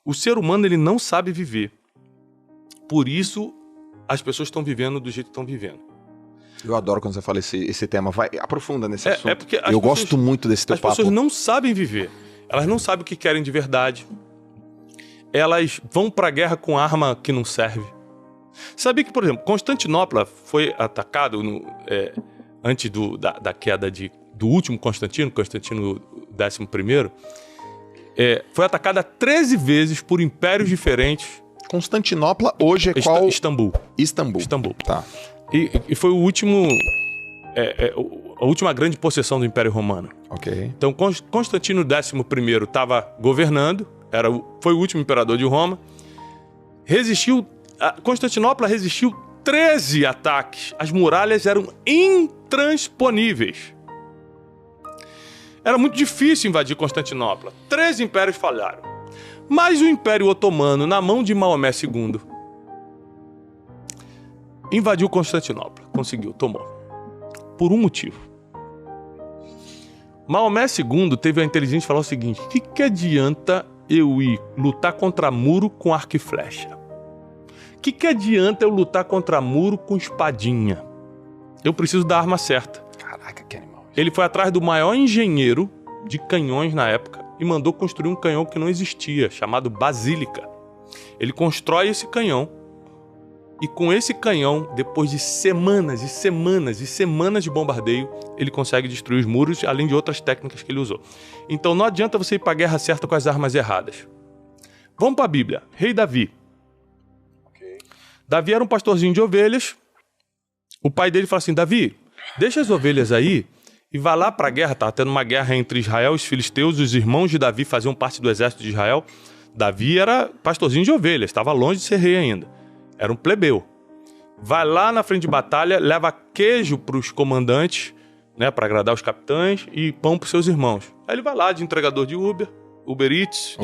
O ser humano, ele não sabe viver. Por isso, as pessoas estão vivendo do jeito que estão vivendo. Eu adoro quando você fala esse tema. Vai, aprofunda nesse assunto. Porque eu gosto muito desse teu papo. As pessoas não sabem viver. Elas não sabem o que querem de verdade. Elas vão pra guerra com arma que não serve. Sabia que, por exemplo, Constantinopla foi atacado antes da queda do último Constantino XI, foi atacada 13 vezes por impérios diferentes. Constantinopla hoje é qual? Istambul. Tá. E foi o último... a última grande possessão do Império Romano. Ok. Então, Constantino XI estava governando, foi o último imperador de Roma. Constantinopla resistiu 13 ataques. As muralhas eram intransponíveis. Era muito difícil invadir Constantinopla. 13 impérios falharam. Mas o Império Otomano, na mão de Maomé II, invadiu Constantinopla. Conseguiu, tomou. Por um motivo. Maomé II teve a inteligência de falar o seguinte: o que adianta eu ir lutar contra muro com arco e flecha? O que adianta eu lutar contra muro com espadinha? Eu preciso da arma certa. Caraca, que animal. Ele foi atrás do maior engenheiro de canhões na época e mandou construir um canhão que não existia, chamado Basílica. Ele constrói esse canhão e com esse canhão, depois de semanas e semanas e semanas de bombardeio, ele consegue destruir os muros, além de outras técnicas que ele usou. Então não adianta você ir para a guerra certa com as armas erradas. Vamos para a Bíblia. Rei Davi. Davi era um pastorzinho de ovelhas. O pai dele falou assim: Davi, deixa as ovelhas aí e vai lá para a guerra. Estava tendo uma guerra entre Israel e os filisteus. Os irmãos de Davi faziam parte do exército de Israel. Davi era pastorzinho de ovelhas, estava longe de ser rei ainda. Era um plebeu. Vai lá na frente de batalha, leva queijo para os comandantes, né, para agradar os capitães, e pão para os seus irmãos. Aí ele vai lá de entregador de Uber Eats,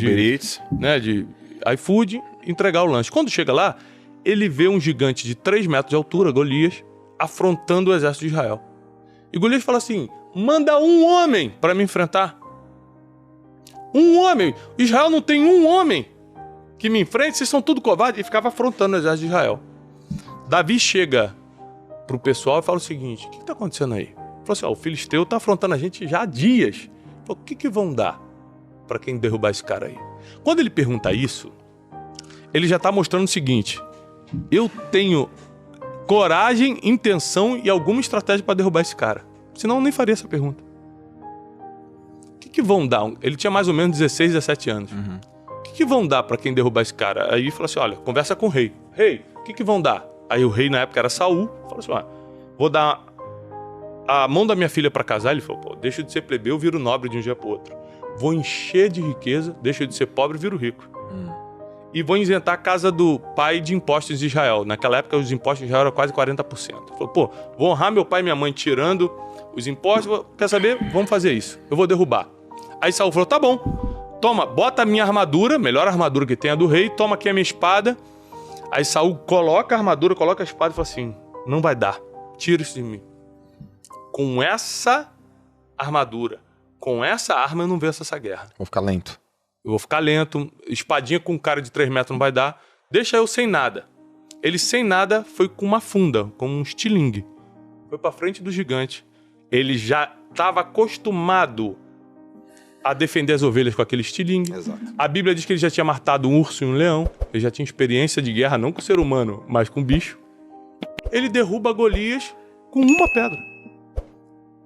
de iFood, entregar o lanche. Quando chega lá, ele vê um gigante de 3 metros de altura, Golias, afrontando o exército de Israel. E Golias fala assim: manda um homem para me enfrentar. Um homem. Israel não tem um homem que me enfrente, vocês são tudo covardes. E ficava afrontando o exército de Israel. Davi chega pro pessoal e fala o seguinte: o que está acontecendo aí? Ele falou assim: o filisteu está afrontando a gente já há dias. Ele falou: o que vão dar para quem derrubar esse cara aí? Quando ele pergunta isso, ele já está mostrando o seguinte: eu tenho coragem, intenção e alguma estratégia para derrubar esse cara. Senão eu nem faria essa pergunta. O que vão dar? Ele tinha mais ou menos 16, 17 anos. Uhum. O que vão dar para quem derrubar esse cara? Aí ele falou assim: olha, conversa com o rei. Rei, o que vão dar? Aí o rei na época era Saul. Falou assim: olha, vou dar a mão da minha filha para casar. Ele falou: pô, deixa de ser plebeu, viro nobre de um dia para outro. Vou encher de riqueza, deixa de ser pobre, viro rico. E vou isentar a casa do pai de impostos de Israel. Naquela época, os impostos de Israel eram quase 40%. Ele falou: pô, vou honrar meu pai e minha mãe tirando os impostos. Quer saber? Vamos fazer isso. Eu vou derrubar. Aí Saul falou: tá bom, toma, bota a minha armadura, melhor armadura que tem a do rei, toma aqui a minha espada. Aí Saul coloca a armadura, coloca a espada e fala assim: não vai dar, tira isso de mim. Com essa armadura, com essa arma, eu não venço essa guerra. Vou ficar lento. Eu vou ficar lento, espadinha com um cara de 3 metros não vai dar, deixa eu sem nada. Ele sem nada foi com uma funda, com um estilingue. Foi pra frente do gigante. Ele já estava acostumado a defender as ovelhas com aquele estilingue. Exato. A Bíblia diz que ele já tinha matado um urso e um leão. Ele já tinha experiência de guerra, não com o ser humano, mas com o bicho. Ele derruba Golias com uma pedra.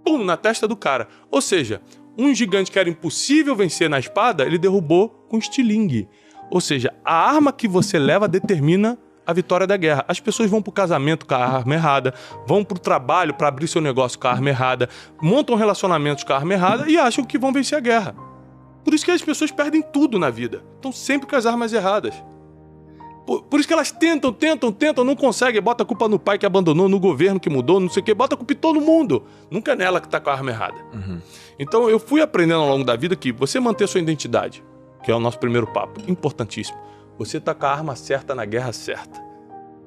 Pum, na testa do cara. Ou seja, um gigante que era impossível vencer na espada, ele derrubou com estilingue. Ou seja, a arma que você leva determina a vitória da guerra. As pessoas vão pro casamento com a arma errada, vão pro trabalho para abrir seu negócio com a arma errada, montam relacionamentos com a arma errada e acham que vão vencer a guerra. Por isso que as pessoas perdem tudo na vida. Estão sempre com as armas erradas. Por isso que elas tentam, não conseguem. Bota a culpa no pai que abandonou, no governo que mudou, não sei o quê. Bota a culpa em todo mundo. Nunca é nela que tá com a arma errada. Uhum. Então eu fui aprendendo ao longo da vida que você manter sua identidade, que é o nosso primeiro papo, importantíssimo. Você tá com a arma certa na guerra certa.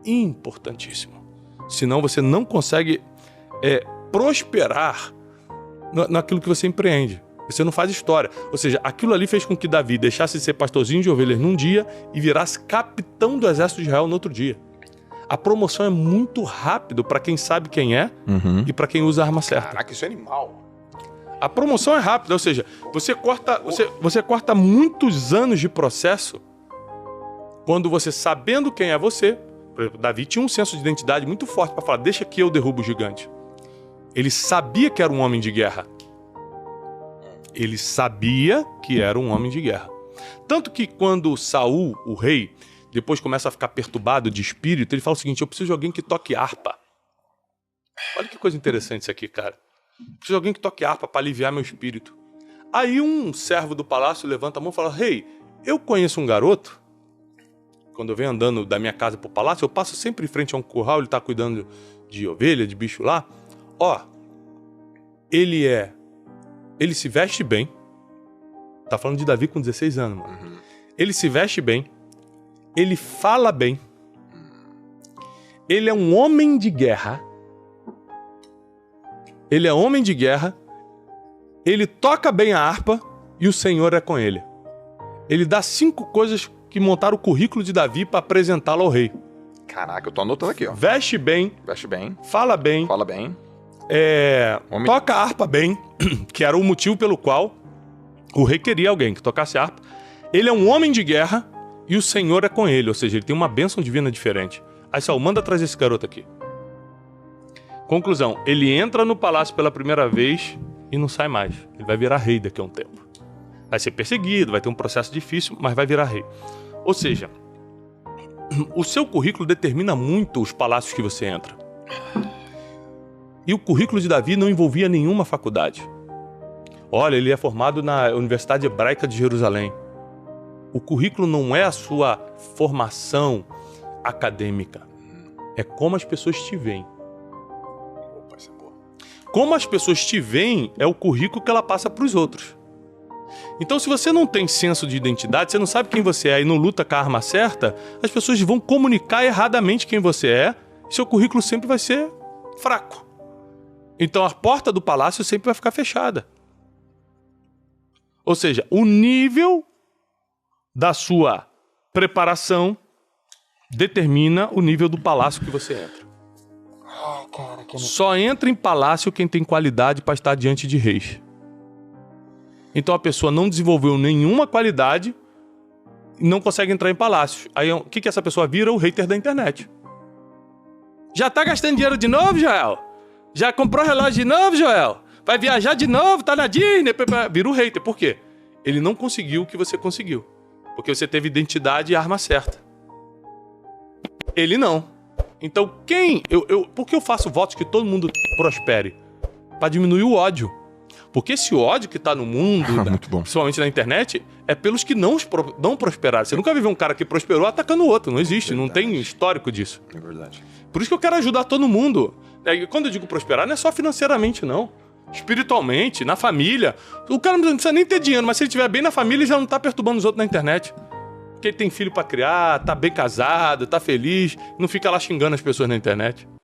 Importantíssimo. Senão você não consegue prosperar naquilo que você empreende. Você não faz história. Ou seja, aquilo ali fez com que Davi deixasse de ser pastorzinho de ovelhas num dia e virasse capitão do exército de Israel no outro dia. A promoção é muito rápido para quem sabe quem é e para quem usa a arma certa. Caraca, isso é animal. A promoção é rápida, ou seja, você corta muitos anos de processo quando você, sabendo quem é você, por exemplo, Davi tinha um senso de identidade muito forte para falar, deixa que eu derrubo o gigante. Ele sabia que era um homem de guerra. Ele sabia que era um homem de guerra. Tanto que quando Saul, o rei, depois começa a ficar perturbado de espírito, ele fala o seguinte, eu preciso de alguém que toque harpa. Olha que coisa interessante isso aqui, cara. Preciso de alguém que toque harpa para aliviar meu espírito. Aí um servo do palácio levanta a mão e fala, rei, eu conheço um garoto. Quando eu venho andando da minha casa pro palácio, eu passo sempre em frente a um curral, ele tá cuidando de ovelha, de bicho lá. Ó, ele se veste bem. Tá falando de Davi com 16 anos, mano. Ele se veste bem. Ele fala bem. Ele é um homem de guerra. Ele é homem de guerra. Ele toca bem a harpa e o Senhor é com ele. Ele dá 5 coisas que montaram o currículo de Davi para apresentá-lo ao rei. Caraca, eu tô anotando aqui, ó. Veste bem. Veste bem. Fala bem. Fala bem. Toca a harpa bem, que era o motivo pelo qual o rei queria alguém que tocasse a harpa. Ele é um homem de guerra e o Senhor é com ele, ou seja, ele tem uma bênção divina diferente. Aí Saul, manda trazer esse garoto aqui. Conclusão, ele entra no palácio pela primeira vez e não sai mais. Ele vai virar rei daqui a um tempo. Vai ser perseguido, vai ter um processo difícil, mas vai virar rei. Ou seja, o seu currículo determina muito os palácios que você entra. E o currículo de Davi não envolvia nenhuma faculdade. Olha, ele é formado na Universidade Hebraica de Jerusalém. O currículo não é a sua formação acadêmica. É como as pessoas te veem. Como as pessoas te veem é o currículo que ela passa para os outros. Então, se você não tem senso de identidade, você não sabe quem você é e não luta com a arma certa, as pessoas vão comunicar erradamente quem você é e seu currículo sempre vai ser fraco. Então, a porta do palácio sempre vai ficar fechada. Ou seja, o nível da sua preparação determina o nível do palácio que você entra. Só entra em palácio quem tem qualidade para estar diante de reis. Então a pessoa não desenvolveu nenhuma qualidade e não consegue entrar em palácio. Aí o que essa pessoa vira? O hater da internet. Já tá gastando dinheiro de novo, Joel? Já comprou relógio de novo, Joel? Vai viajar de novo? Tá na Disney? Vira o hater. Por quê? Ele não conseguiu o que você conseguiu. Porque você teve identidade e arma certa. Ele não. Então por que eu faço votos que todo mundo prospere? Para diminuir o ódio. Porque esse ódio que tá no mundo, principalmente na internet, é pelos que não prosperaram. Você nunca viu um cara que prosperou atacando o outro. Não existe, não tem histórico disso. É verdade. Por isso que eu quero ajudar todo mundo. E quando eu digo prosperar, não é só financeiramente, não. Espiritualmente, na família. O cara não precisa nem ter dinheiro, mas se ele estiver bem na família, ele já não tá perturbando os outros na internet. Porque ele tem filho pra criar, tá bem casado, tá feliz, não fica lá xingando as pessoas na internet.